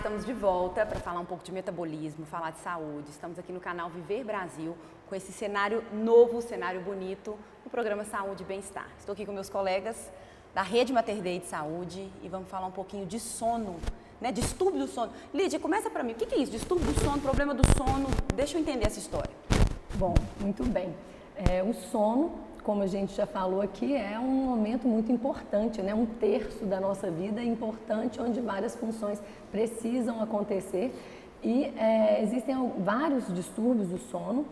estamos de volta para falar um pouco de metabolismo, falar de saúde. Estamos aqui no canal Viver Brasil, com esse cenário novo, cenário bonito, no programa Saúde e Bem-Estar. Estou aqui com meus colegas da Rede Mater Dei de Saúde e vamos falar um pouquinho de sono, né? Distúrbio do sono. Lídia, começa para mim, o que é isso? Distúrbio do sono, problema do sono, deixa eu entender essa história. Bom, muito bem. O sono, como a gente já falou aqui, é um momento muito importante, né? Um terço da nossa vida é importante, onde várias funções precisam acontecer e existem vários distúrbios do sono,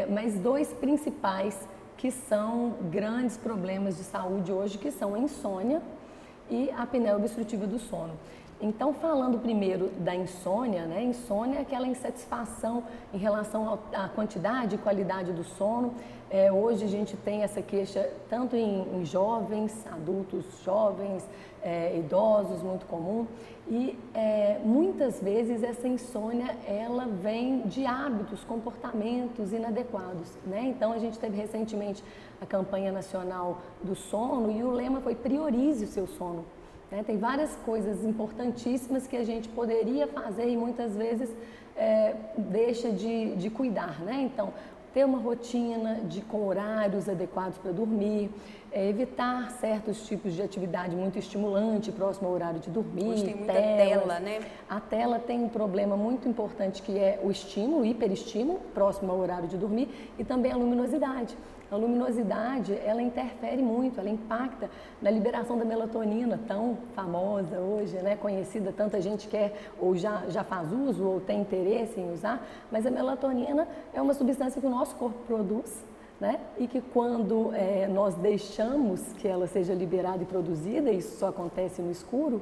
mas dois principais que são grandes problemas de saúde hoje, que são a insônia e a apneia obstrutiva do sono. Então, falando primeiro da insônia, né? Insônia é aquela insatisfação em relação à quantidade e qualidade do sono. Hoje a gente tem essa queixa tanto em jovens, adultos jovens, idosos, muito comum. E muitas vezes essa insônia, ela vem de hábitos, comportamentos inadequados, né? Então, a gente teve recentemente a campanha nacional do sono e o lema foi priorize o seu sono. Tem várias coisas importantíssimas que a gente poderia fazer e muitas vezes deixa de cuidar, né? Então, ter uma rotina com horários adequados para dormir, evitar certos tipos de atividade muito estimulante próximo ao horário de dormir. Hoje tem muita tela, né? A tela tem um problema muito importante que é o estímulo, o hiperestímulo, próximo ao horário de dormir, e também a luminosidade. A luminosidade, ela interfere muito, ela impacta na liberação da melatonina, tão famosa hoje, né? Conhecida, tanta gente quer ou já faz uso ou tem interesse em usar, mas a melatonina é uma substância que o nosso corpo produz, né? E que quando nós deixamos que ela seja liberada e produzida, isso só acontece no escuro,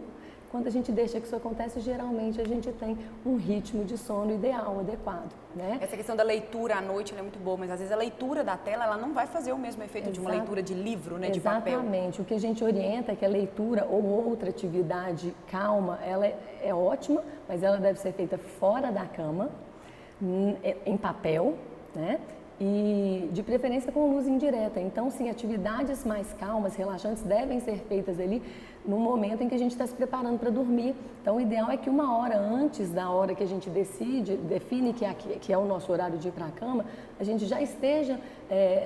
quando a gente deixa que isso acontece, geralmente a gente tem um ritmo de sono ideal, adequado, né? Essa questão da leitura à noite é muito boa, mas às vezes a leitura da tela, ela não vai fazer o mesmo efeito de uma leitura de livro, né? De papel. Exatamente. O que a gente orienta é que a leitura ou outra atividade calma, ela é ótima, mas ela deve ser feita fora da cama, em papel, né? E de preferência com luz indireta. Então, sim, atividades mais calmas, relaxantes devem ser feitas ali no momento em que a gente está se preparando para dormir. Então, o ideal é que uma hora antes da hora que a gente define que é o nosso horário de ir para a cama, a gente já esteja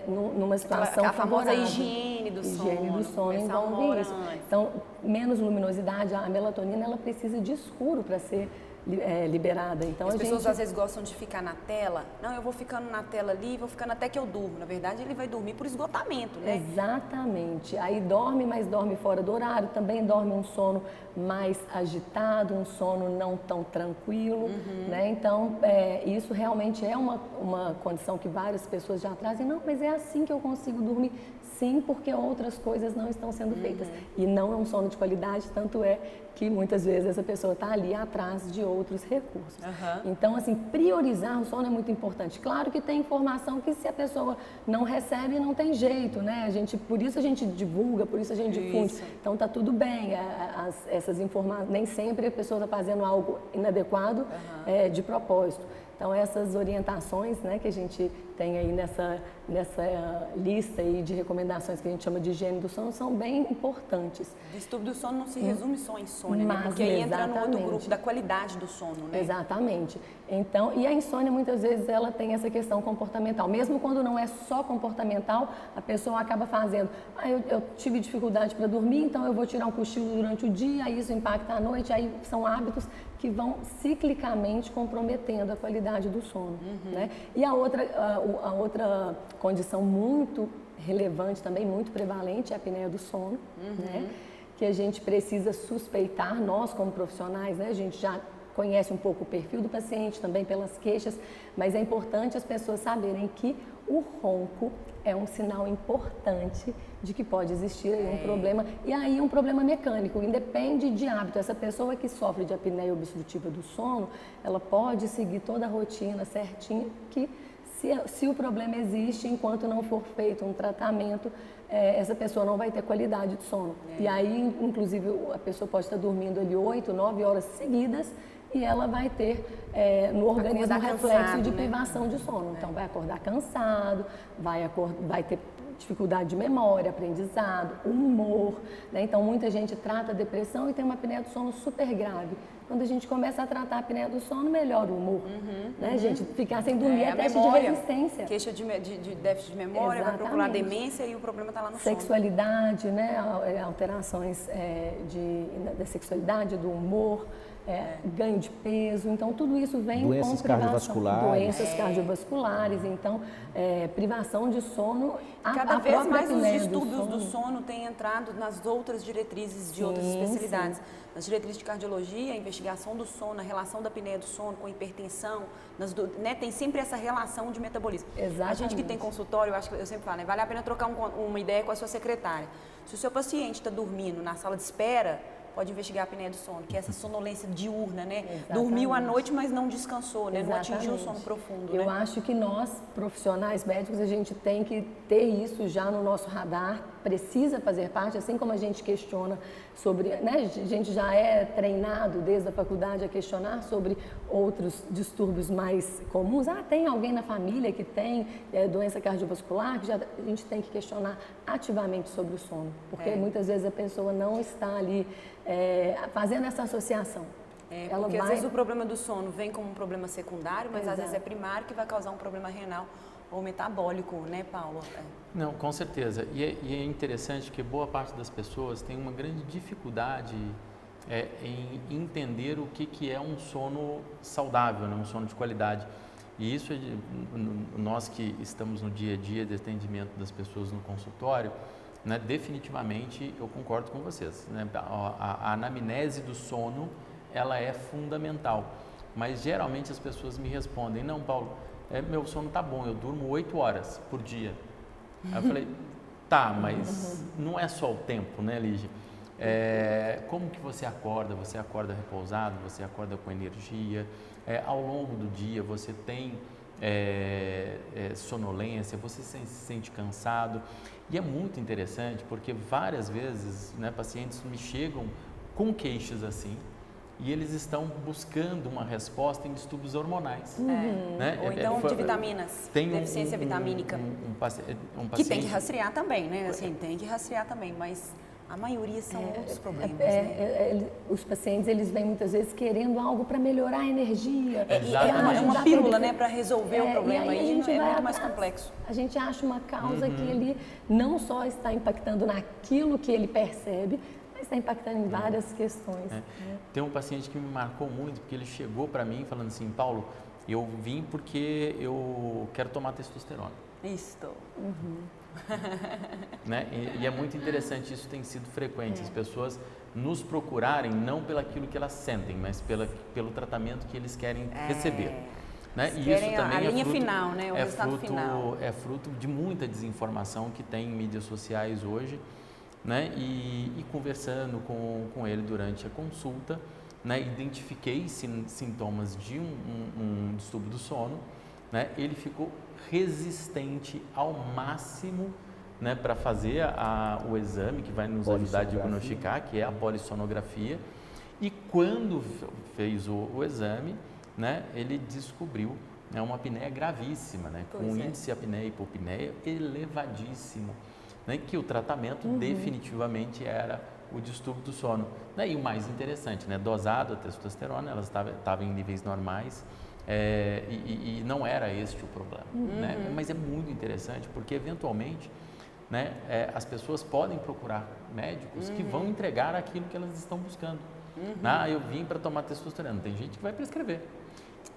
numa situação favorável. A famosa higiene do sono envolve isso. Então, menos luminosidade, a melatonina ela precisa de escuro para ser liberada. Então, as pessoas às vezes gostam de ficar na tela. Não, eu vou ficando na tela ali, vou ficando até que eu durmo. Na verdade, ele vai dormir por esgotamento, né? Exatamente. Aí dorme, mas dorme fora do horário. Também dorme um sono mais agitado, um sono não tão tranquilo, né? Então, isso realmente é uma condição que várias pessoas já trazem. Não, mas é assim que eu consigo dormir. Sim, porque outras coisas não estão sendo feitas. E não é um sono de qualidade, tanto é que muitas vezes essa pessoa está ali atrás de outros recursos. Então, assim, priorizar o sono é muito importante. Claro que tem informação que se a pessoa não recebe, não tem jeito, né? Por isso a gente divulga, por isso a gente difunde. Então, tá tudo bem. Essas informações, nem sempre a pessoa está fazendo algo inadequado de propósito. Então, essas orientações, né, que a gente tem aí nessa lista aí de recomendações que a gente chama de higiene do sono são bem importantes. Distúrbio do sono não se resume só em insônia, né? Porque aí entra no outro grupo da qualidade do sono, né? Exatamente. Então, e a insônia muitas vezes ela tem essa questão comportamental. Mesmo quando não é só comportamental, a pessoa acaba fazendo, eu tive dificuldade para dormir, então eu vou tirar um cochilo durante o dia, aí isso impacta à noite, aí são hábitos que vão ciclicamente comprometendo a qualidade do sono, né? E a outra condição muito relevante também, muito prevalente, é a apneia do sono, né? Que a gente precisa suspeitar, nós como profissionais, né? A gente já conhece um pouco o perfil do paciente, também pelas queixas, mas é importante as pessoas saberem que o ronco é um sinal importante de que pode existir aí um problema, e aí um problema mecânico, independe de hábito. Essa pessoa que sofre de apneia obstrutiva do sono, ela pode seguir toda a rotina certinha, que se o problema existe, enquanto não for feito um tratamento, essa pessoa não vai ter qualidade de sono. E aí, inclusive, a pessoa pode estar dormindo ali 8, 9 horas seguidas, e ela vai ter no organismo um reflexo de privação de sono. Então, vai acordar cansado, vai ter dificuldade de memória, aprendizado, humor, né? Então muita gente trata a depressão e tem uma apneia do sono super grave. Quando a gente começa a tratar a apneia do sono, melhora o humor, né, gente? Ficar sem dormir é teste de resistência. Queixa de déficit de memória, vai procurar demência e o problema está lá no sono. Sexualidade, né? Alterações da sexualidade, do humor, ganho de peso. Então, tudo isso vem doenças com privação. Doenças cardiovasculares. cardiovasculares. Então, privação de sono. Cada vez mais os distúrbios do sono têm entrado nas outras diretrizes de outras especialidades. Nas diretrizes de cardiologia, a investigação do sono, a relação da apneia do sono com hipertensão, né, tem sempre essa relação de metabolismo. Exatamente. A gente que tem consultório, eu sempre falo, né, vale a pena trocar uma ideia com a sua secretária. Se o seu paciente está dormindo na sala de espera, pode investigar a apneia do sono, que é essa sonolência diurna, né? Exatamente. Dormiu à noite, mas não descansou, né? Não atingiu o sono profundo, Eu acho que nós, profissionais médicos, a gente tem que ter isso já no nosso radar, precisa fazer parte, assim como a gente questiona sobre, né? A gente já é treinado desde a faculdade a questionar sobre outros distúrbios mais comuns. Tem alguém na família que tem doença cardiovascular, que a gente tem que questionar ativamente sobre o sono, porque muitas vezes a pessoa não está ali fazendo essa associação. Porque às vezes o problema do sono vem como um problema secundário, mas às vezes é primário que vai causar um problema renal ou metabólico, né, Paulo? Não, com certeza. E é interessante que boa parte das pessoas tem uma grande dificuldade em entender o que é um sono saudável, né, um sono de qualidade. E isso, nós que estamos no dia a dia de atendimento das pessoas no consultório, né, definitivamente eu concordo com vocês, né? A anamnese do sono, ela é fundamental, mas geralmente as pessoas me respondem, não, Paulo, meu sono tá bom, eu durmo 8 horas por dia. Aí eu falei, tá, mas não é só o tempo, né, Lígia? Como que você acorda? Você acorda repousado, você acorda com energia, ao longo do dia você tem sonolência, você se sente cansado. E é muito interessante porque várias vezes, né, pacientes me chegam com queixas assim e eles estão buscando uma resposta em distúrbios hormonais. Né? Ou então de vitaminas, deficiência vitamínica. Um paciente... Que tem que rastrear também, né? Assim, tem que rastrear também, mas a maioria são outros problemas. Né? Os pacientes, eles vêm muitas vezes querendo algo para melhorar a energia. É uma pílula, né, para resolver o problema. E é muito mais complexo. A gente acha uma causa que ele não só está impactando naquilo que ele percebe, mas está impactando em várias questões. Tem um paciente que me marcou muito, porque ele chegou para mim falando assim, Paulo, eu vim porque eu quero tomar testosterona. Isso. Né? E é muito interessante, isso tem sido frequente, as pessoas nos procurarem não pelo aquilo que elas sentem, mas pelo tratamento que eles querem receber. Né? E isso também a linha final, né? O resultado final. É fruto de muita desinformação que tem em mídias sociais hoje, né? E conversando com ele durante a consulta, né? Identifiquei sintomas de um distúrbio do sono, né? Ele ficou resistente ao máximo, né, para fazer o exame que vai nos ajudar a diagnosticar, que é a polissonografia. E quando fez o exame, né, ele descobriu, né, uma apneia gravíssima, né, com índice apneia e hipopneia elevadíssimo, né, que o tratamento definitivamente era o distúrbio do sono. Né, e o mais interessante, né, dosado a testosterona, ela estava em níveis normais, e não era este o problema. Né? Mas é muito interessante porque, eventualmente, né, as pessoas podem procurar médicos que vão entregar aquilo que elas estão buscando. Eu vim para tomar testosterona. Tem gente que vai prescrever.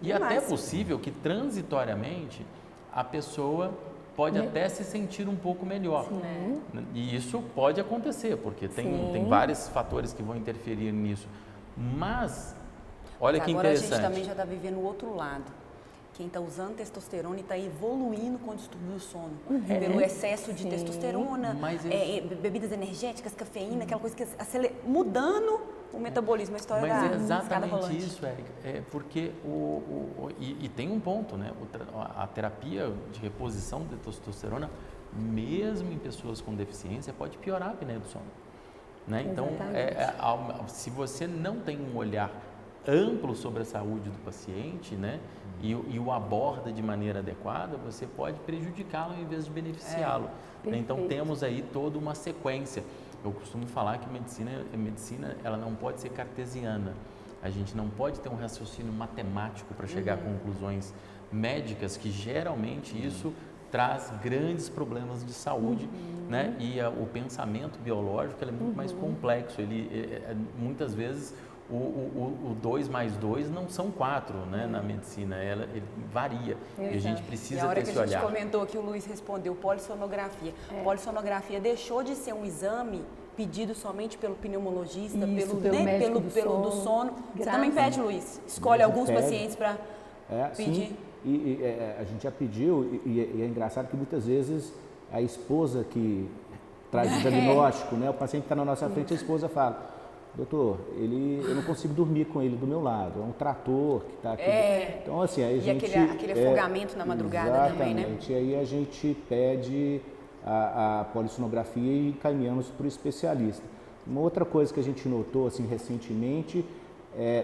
E até é possível que, transitoriamente, a pessoa pode até se sentir um pouco melhor. E isso pode acontecer, porque tem vários fatores que vão interferir nisso. Mas... olha que interessante. Agora a gente também já está vivendo o outro lado. Quem está usando testosterona e está evoluindo com o distúrbio do sono. Pelo excesso de testosterona, bebidas energéticas, cafeína, aquela coisa que mudando o metabolismo, a história da escada rolante. Mas é exatamente isso, Érica. Porque e tem um ponto, né? A terapia de reposição de testosterona, mesmo em pessoas com deficiência, pode piorar a apneia do sono. Né? Então, se você não tem um olhar amplo sobre a saúde do paciente, né, e o aborda de maneira adequada, você pode prejudicá-lo em vez de beneficiá-lo. Então temos aí toda uma sequência. Eu costumo falar que a medicina ela não pode ser cartesiana. A gente não pode ter um raciocínio matemático para chegar a conclusões médicas, que geralmente isso traz grandes problemas de saúde, né? E o pensamento biológico ele é muito mais complexo. Muitas vezes o 2 mais 2 não são 4, né? Na medicina, ele varia. Exato. E a gente precisa ter esse olhar. A hora que a gente comentou aqui, o Luiz respondeu polissonografia. Polissonografia deixou de ser um exame pedido somente pelo pneumologista, pelo do sono. Você também pede, Luiz? Escolhe alguns pacientes para pedir? Sim. E a gente já pediu, e é engraçado que muitas vezes a esposa que traz o diagnóstico, né? O paciente está na nossa frente, a esposa fala: doutor, eu não consigo dormir com ele do meu lado, é um trator que está aqui. Então, assim, aí a gente... E aquele afogamento na madrugada também, né? Exatamente, e aí a gente pede a polissonografia e encaminhamos para o especialista. Uma outra coisa que a gente notou, assim, recentemente,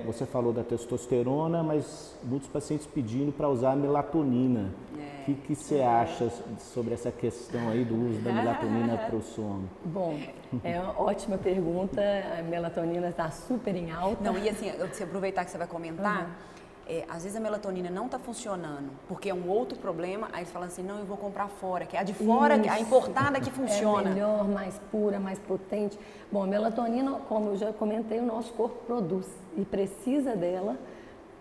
você falou da testosterona, mas muitos pacientes pedindo para usar melatonina. O que você acha sobre essa questão aí do uso da melatonina para o sono? Bom, é uma ótima pergunta. A melatonina está super em alta. Não, e assim, se aproveitar que você vai comentar, às vezes a melatonina não está funcionando, porque é um outro problema, aí eles falam assim, não, eu vou comprar fora, que é a de fora, a importada que funciona. É melhor, mais pura, mais potente. Bom, a melatonina, como eu já comentei, o nosso corpo produz e precisa dela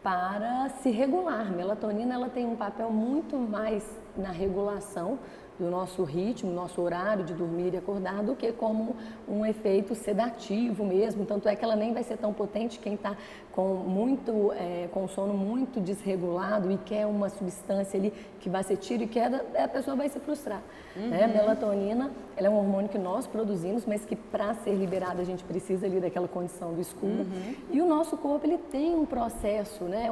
para se regular. A melatonina ela tem um papel muito mais na regulação do nosso ritmo, nosso horário de dormir e acordar, do que como um efeito sedativo mesmo. Tanto é que ela nem vai ser tão potente quem está com sono muito desregulado e quer uma substância ali que vai ser tiro e queda, a pessoa vai se frustrar. Né? A melatonina, ela é um hormônio que nós produzimos, mas que para ser liberada a gente precisa ali daquela condição do escuro. E o nosso corpo ele tem um processo, né?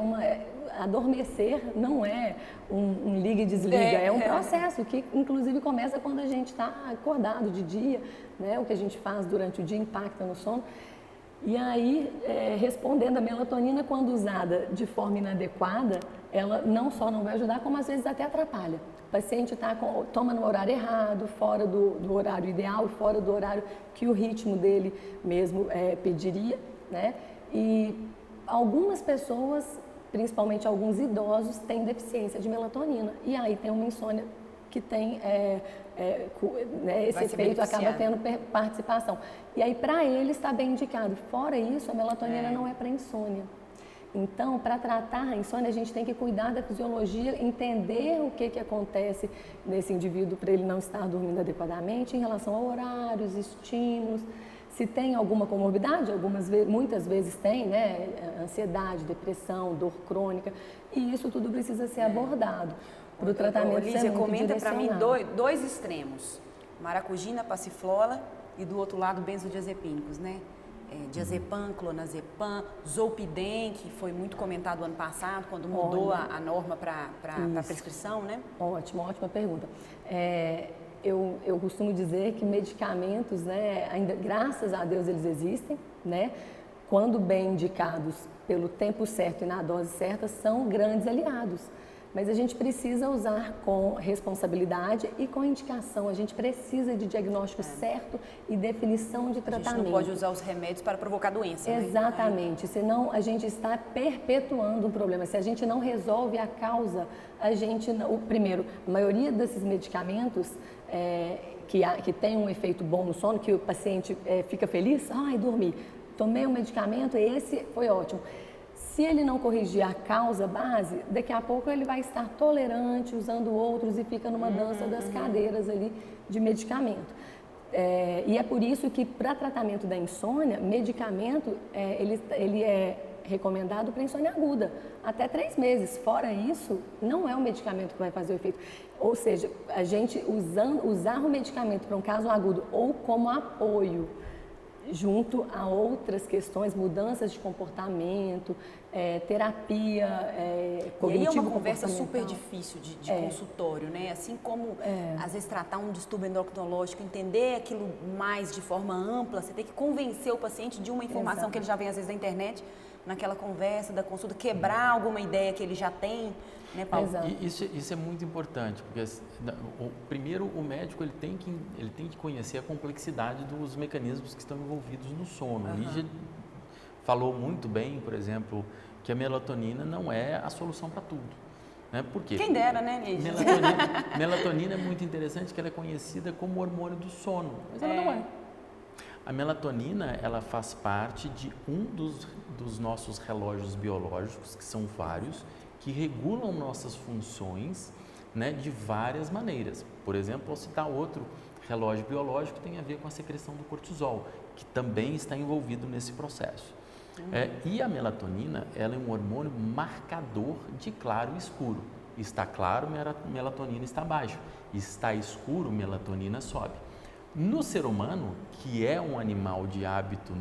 Adormecer não é um liga e desliga, é um processo que inclusive começa quando a gente está acordado de dia, né? O que a gente faz durante o dia impacta no sono. E aí, respondendo, a melatonina, quando usada de forma inadequada, ela não só não vai ajudar, como às vezes até atrapalha. O paciente toma no horário errado, fora do horário ideal, fora do horário que o ritmo dele mesmo pediria, né? E algumas pessoas, principalmente alguns idosos, têm deficiência de melatonina. E aí tem uma insônia que tem esse efeito, acaba tendo participação. E aí para ele está bem indicado. Fora isso, a melatonina não é para insônia. Então, para tratar a insônia, a gente tem que cuidar da fisiologia, entender o que acontece nesse indivíduo para ele não estar dormindo adequadamente em relação a horários, estímulos. Se tem alguma comorbidade, muitas vezes tem, né? Ansiedade, depressão, dor crônica, e isso tudo precisa ser abordado. Para o tratamento Lígia, comenta para mim dois extremos, maracujina, passiflora e do outro lado benzodiazepínicos, né? Diazepam, clonazepam, zolpidem, que foi muito comentado ano passado, quando mudou a norma para a prescrição, né? Ótima pergunta. Eu costumo dizer que medicamentos, né, ainda, graças a Deus eles existem, né? Quando bem indicados pelo tempo certo e na dose certa, são grandes aliados. Mas a gente precisa usar com responsabilidade e com indicação. A gente precisa de diagnóstico certo e definição de tratamento. A gente não pode usar os remédios para provocar doença, né? Exatamente. Senão a gente está perpetuando um problema. Se a gente não resolve a causa, primeiro, a maioria desses medicamentos que tem um efeito bom no sono, que o paciente fica feliz, dormi, tomei um medicamento, esse foi ótimo. Se ele não corrigir a causa base, daqui a pouco ele vai estar tolerante, usando outros e fica numa dança das cadeiras ali de medicamento. E é por isso que para tratamento da insônia, medicamento, ele é recomendado para insônia aguda, até 3 meses. Fora isso, não é o medicamento que vai fazer o efeito. Ou seja, a gente usar o medicamento para um caso agudo ou como apoio, junto a outras questões, mudanças de comportamento, terapia cognitivo-comportamental. E aí é uma conversa super difícil de consultório, né? Assim como, às vezes, tratar um distúrbio endocrinológico, entender aquilo mais de forma ampla, você tem que convencer o paciente de uma informação que ele já vem, às vezes, da internet, naquela conversa da consulta, quebrar alguma ideia que ele já tem, né, Paulo? Exato. Isso é muito importante, porque primeiro o médico ele tem que conhecer a complexidade dos mecanismos que estão envolvidos no sono. Uhum. Lígia falou muito bem, por exemplo, que a melatonina não é a solução para tudo. Né? Por quê? Quem dera, né, Lígia? Melatonina é muito interessante, que ela é conhecida como hormônio do sono, mas ela não é. A melatonina, ela faz parte de um dos nossos relógios biológicos, que são vários, que regulam nossas funções, né, de várias maneiras. Por exemplo, vou citar outro relógio biológico que tem a ver com a secreção do cortisol, que também está envolvido nesse processo. E a melatonina, ela é um hormônio marcador de claro e escuro. Está claro, melatonina está baixo. Está escuro, melatonina sobe. No ser humano, que é um animal de hábito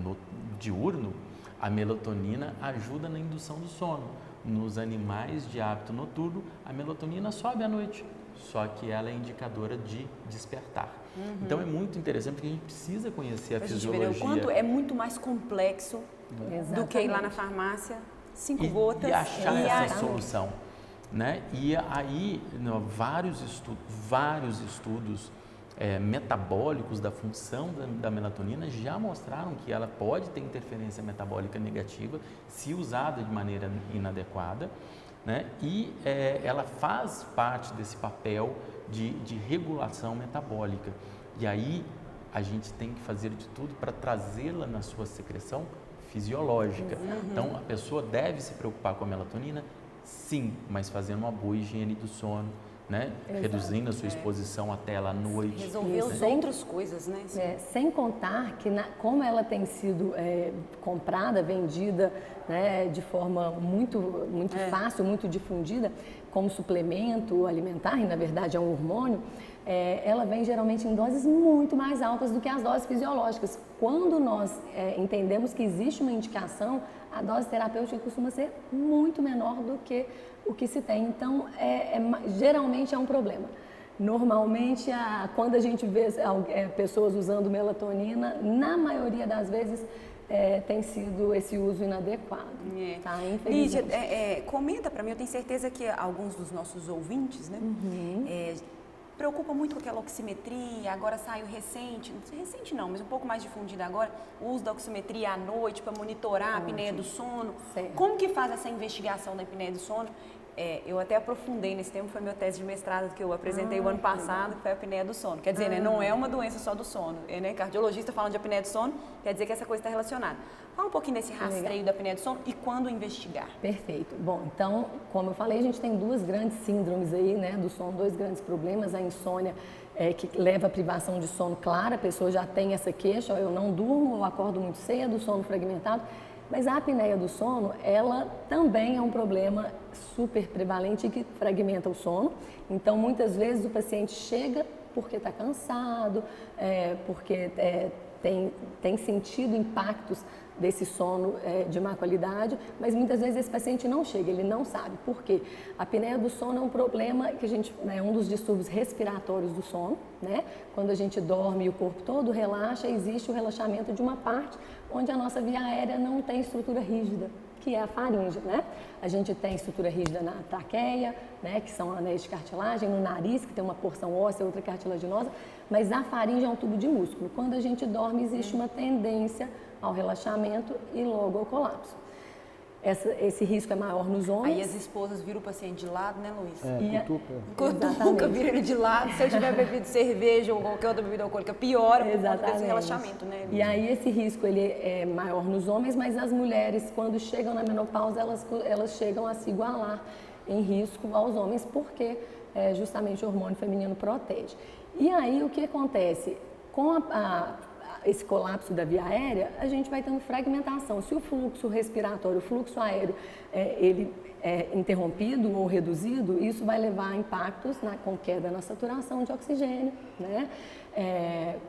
diurno, a melatonina ajuda na indução do sono. Nos animais de hábito noturno, a melatonina sobe à noite, só que ela é indicadora de despertar. Então é muito interessante porque a gente precisa conhecer a fisiologia. O quanto é muito mais complexo do que ir lá na farmácia, 5 gotas e achar essa solução, né? E aí vários estudos metabólicos da função da melatonina já mostraram que ela pode ter interferência metabólica negativa se usada de maneira inadequada, né? E ela faz parte desse papel de regulação metabólica. E aí a gente tem que fazer de tudo para trazê-la na sua secreção fisiológica. Então a pessoa deve se preocupar com a melatonina, sim, mas fazendo uma boa higiene do sono, né? Reduzindo a sua exposição à tela à noite. Resolver as outras coisas, né? Sem contar que como ela tem sido comprada, vendida, né, de forma muito fácil, muito difundida, como suplemento alimentar, e na verdade é um hormônio, ela vem geralmente em doses muito mais altas do que as doses fisiológicas. Quando nós entendemos que existe uma indicação, a dose terapêutica costuma ser muito menor do que o que se tem. Então, geralmente é um problema. Normalmente, quando a gente vê pessoas usando melatonina, na maioria das vezes tem sido esse uso inadequado. Tá? Lígia, comenta para mim, eu tenho certeza que alguns dos nossos ouvintes, né, preocupa muito com aquela oximetria, agora saiu recente não, mas um pouco mais difundida agora, o uso da oximetria à noite para monitorar a apneia do sono. Certo. Como que faz essa investigação da apneia do sono? Eu até aprofundei nesse tema, foi meu tese de mestrado que eu apresentei o ano passado, que foi a apneia do sono. Quer dizer, né, não é uma doença só do sono. Né, cardiologista falando de apneia do sono, quer dizer que essa coisa está relacionada. Fala um pouquinho desse rastreio da apneia do sono e quando investigar. Perfeito. Bom, então, como eu falei, a gente tem duas grandes síndromes aí, né, do sono, dois grandes problemas. A insônia, que leva à privação de sono clara, a pessoa já tem essa queixa, eu não durmo, eu acordo muito cedo, sono fragmentado. Mas a apneia do sono, ela também é um problema super prevalente que fragmenta o sono. Então, muitas vezes o paciente chega porque está cansado, porque tem sentido impactos desse sono de má qualidade, mas muitas vezes esse paciente não chega, ele não sabe. Por quê? A apneia do sono é um problema que é um dos distúrbios respiratórios do sono, né? Quando a gente dorme e o corpo todo relaxa, existe o relaxamento de uma parte onde a nossa via aérea não tem estrutura rígida, que é a faringe, né? A gente tem estrutura rígida na traqueia, né, que são anéis de cartilagem, no nariz, que tem uma porção óssea, outra cartilaginosa, mas a faringe é um tubo de músculo. Quando a gente dorme, existe uma tendência ao relaxamento e logo ao colapso. Esse risco é maior nos homens. Aí as esposas viram o paciente de lado, né, Luiz? Cutuca, vira ele de lado. Se eu tiver bebido cerveja ou qualquer outra bebida alcoólica, piora por conta desse relaxamento, né, Luiz? E aí esse risco ele é maior nos homens, mas as mulheres, quando chegam na menopausa, elas chegam a se igualar em risco aos homens, porque justamente o hormônio feminino protege. E aí o que acontece? Com esse colapso da via aérea, a gente vai tendo fragmentação. Se o fluxo respiratório, o fluxo aéreo, ele é interrompido ou reduzido, isso vai levar a impactos com queda na saturação de oxigênio, né?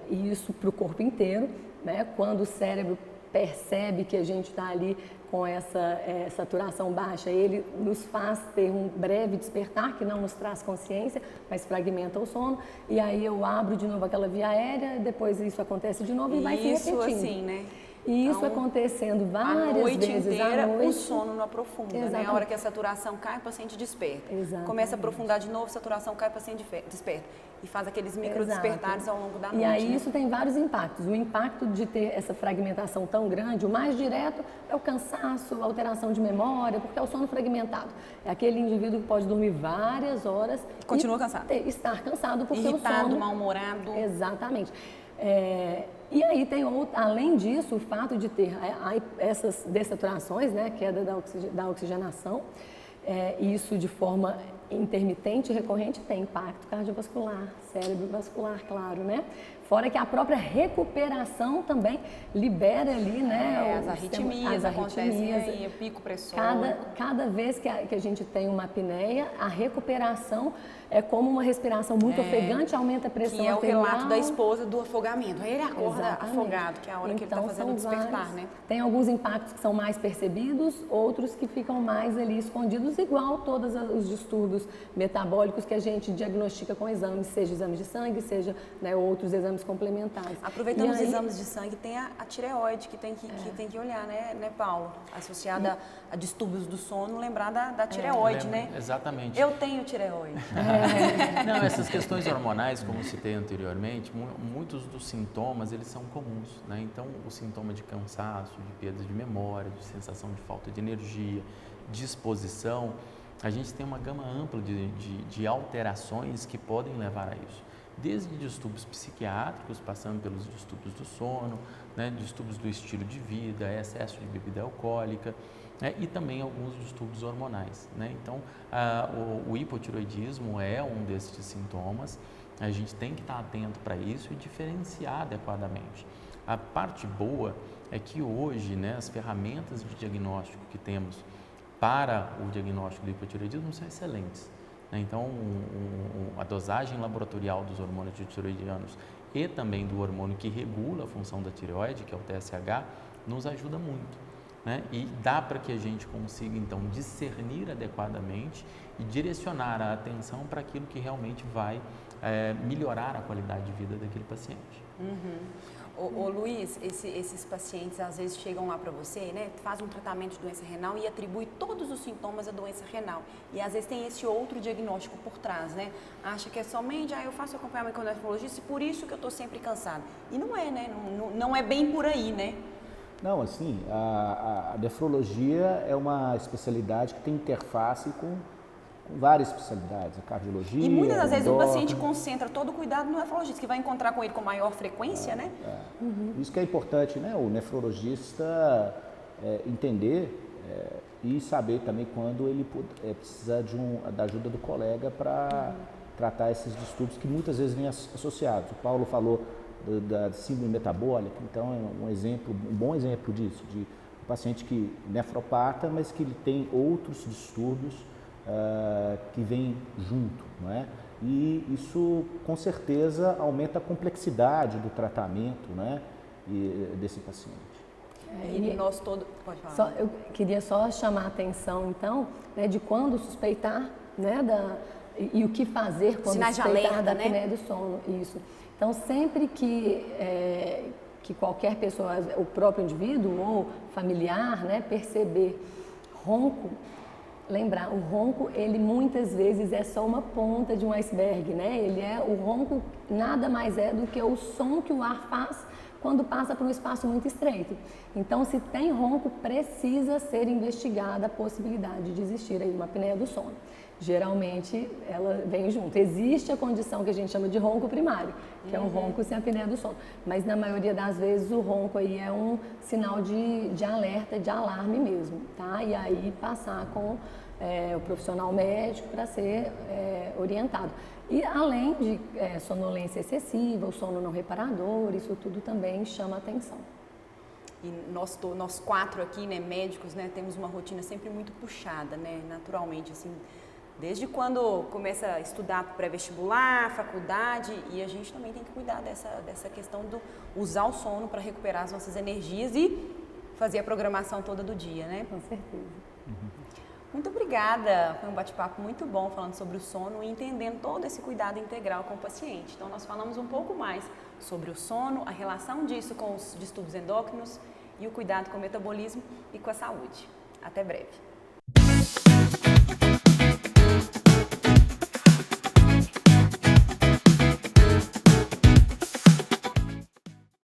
E isso para o corpo inteiro, né? Quando o cérebro percebe que a gente está ali com essa saturação baixa, ele nos faz ter um breve despertar, que não nos traz consciência, mas fragmenta o sono, e aí eu abro de novo aquela via aérea, depois isso acontece de novo e vai se repetindo. Isso assim, né? E isso acontecendo várias vezes inteira, à noite. O sono não aprofunda, né? A hora que a saturação cai, o paciente desperta. Exatamente. Começa a aprofundar de novo, saturação cai, o paciente desperta. E faz aqueles micro despertares ao longo da noite. E aí né? isso tem vários impactos. O impacto de ter essa fragmentação tão grande, o mais direto é o cansaço, a alteração de memória, porque é o sono fragmentado. É aquele indivíduo que pode dormir várias horas Continua cansado. Estar cansado porque irritado, o sono... mal-humorado. Exatamente. E aí tem além disso, o fato de ter essas dessaturações, né, queda da oxigenação, isso de forma intermitente e recorrente tem impacto cardiovascular, cerebrovascular, claro, né? Fora que a própria recuperação também libera ali, né? As arritmias acontecem aí, o pico pressórico. Cada vez que a gente tem uma apneia, a recuperação é como uma respiração muito ofegante, aumenta a pressão arterial. Que é o relato da esposa do afogamento. Aí ele acorda afogado, que é a hora que ele está fazendo o despertar, né? Tem alguns impactos que são mais percebidos, outros que ficam mais ali escondidos, igual todos os distúrbios metabólicos que a gente diagnostica com exames, seja exames de sangue, seja outros exames complementares. Aproveitando os exames de sangue, tem a tireoide que tem que olhar, né, Paulo? Associada a distúrbios do sono, lembrar da tireoide, né? Exatamente. Eu tenho tireoide. Não, essas questões hormonais, como citei anteriormente, muitos dos sintomas, eles são comuns, né? Então, o sintoma de cansaço, de perda de memória, de sensação de falta de energia, disposição, a gente tem uma gama ampla de alterações que podem levar a isso. Desde distúrbios psiquiátricos, passando pelos distúrbios do sono, né, distúrbios do estilo de vida, excesso de bebida alcoólica, né, e também alguns distúrbios hormonais. Né? Então, o hipotireoidismo é um desses sintomas, a gente tem que estar atento para isso e diferenciar adequadamente. A parte boa é que hoje, né, as ferramentas de diagnóstico que temos para o diagnóstico do hipotireoidismo são excelentes. Então, a dosagem laboratorial dos hormônios tireoidianos e também do hormônio que regula a função da tireoide, que é o TSH, nos ajuda muito. Né? E dá para que a gente consiga, então, discernir adequadamente e direcionar a atenção para aquilo que realmente vai melhorar a qualidade de vida daquele paciente. Ô Luiz, esses pacientes às vezes chegam lá para você, né, faz um tratamento de doença renal e atribui todos os sintomas à doença renal. E às vezes tem esse outro diagnóstico por trás, né? Acha que é somente, eu faço acompanhamento com o nefrologista e por isso que eu estou sempre cansado. E não é, né? Não é bem por aí, né? Não, assim, a nefrologia é uma especialidade que tem interface com várias especialidades, a cardiologia. E muitas das vezes o paciente concentra todo o cuidado no nefrologista, que vai encontrar com ele com maior frequência, né? Isso que é importante, né? O nefrologista entender e saber também quando ele precisa da ajuda do colega para tratar esses distúrbios que muitas vezes vêm associados. O Paulo falou da síndrome metabólica, então é um bom exemplo disso, de um paciente que nefropata, mas que ele tem outros distúrbios que vem junto, não é? E isso com certeza aumenta a complexidade do tratamento, né, desse paciente. E nós todos, pode falar. Eu queria só chamar a atenção então, né, de quando suspeitar, né, e o que fazer quando sinais de suspeitar alerta, da né? apneia do sono, isso. Então sempre que qualquer pessoa, o próprio indivíduo ou familiar, né, perceber ronco, lembrar, o ronco, ele muitas vezes é só uma ponta de um iceberg, né? O ronco nada mais é do que o som que o ar faz quando passa por um espaço muito estreito. Então, se tem ronco, precisa ser investigada a possibilidade de existir aí uma apneia do sono. Geralmente, ela vem junto. Existe a condição que a gente chama de ronco primário, que é um ronco sem apneia do sono. Mas, na maioria das vezes, o ronco aí é um sinal de alerta, de alarme mesmo, tá? E aí, passar com o profissional médico para ser orientado. E, além de sonolência excessiva, o sono não reparador, isso tudo também chama atenção. E nós quatro aqui, né, médicos, né, temos uma rotina sempre muito puxada, né, naturalmente, assim, desde quando começa a estudar pré-vestibular, faculdade, e a gente também tem que cuidar dessa questão do usar o sono para recuperar as nossas energias e fazer a programação toda do dia, né? Com certeza. Muito obrigada, foi um bate-papo muito bom falando sobre o sono e entendendo todo esse cuidado integral com o paciente. Então nós falamos um pouco mais sobre o sono, a relação disso com os distúrbios endócrinos e o cuidado com o metabolismo e com a saúde. Até breve.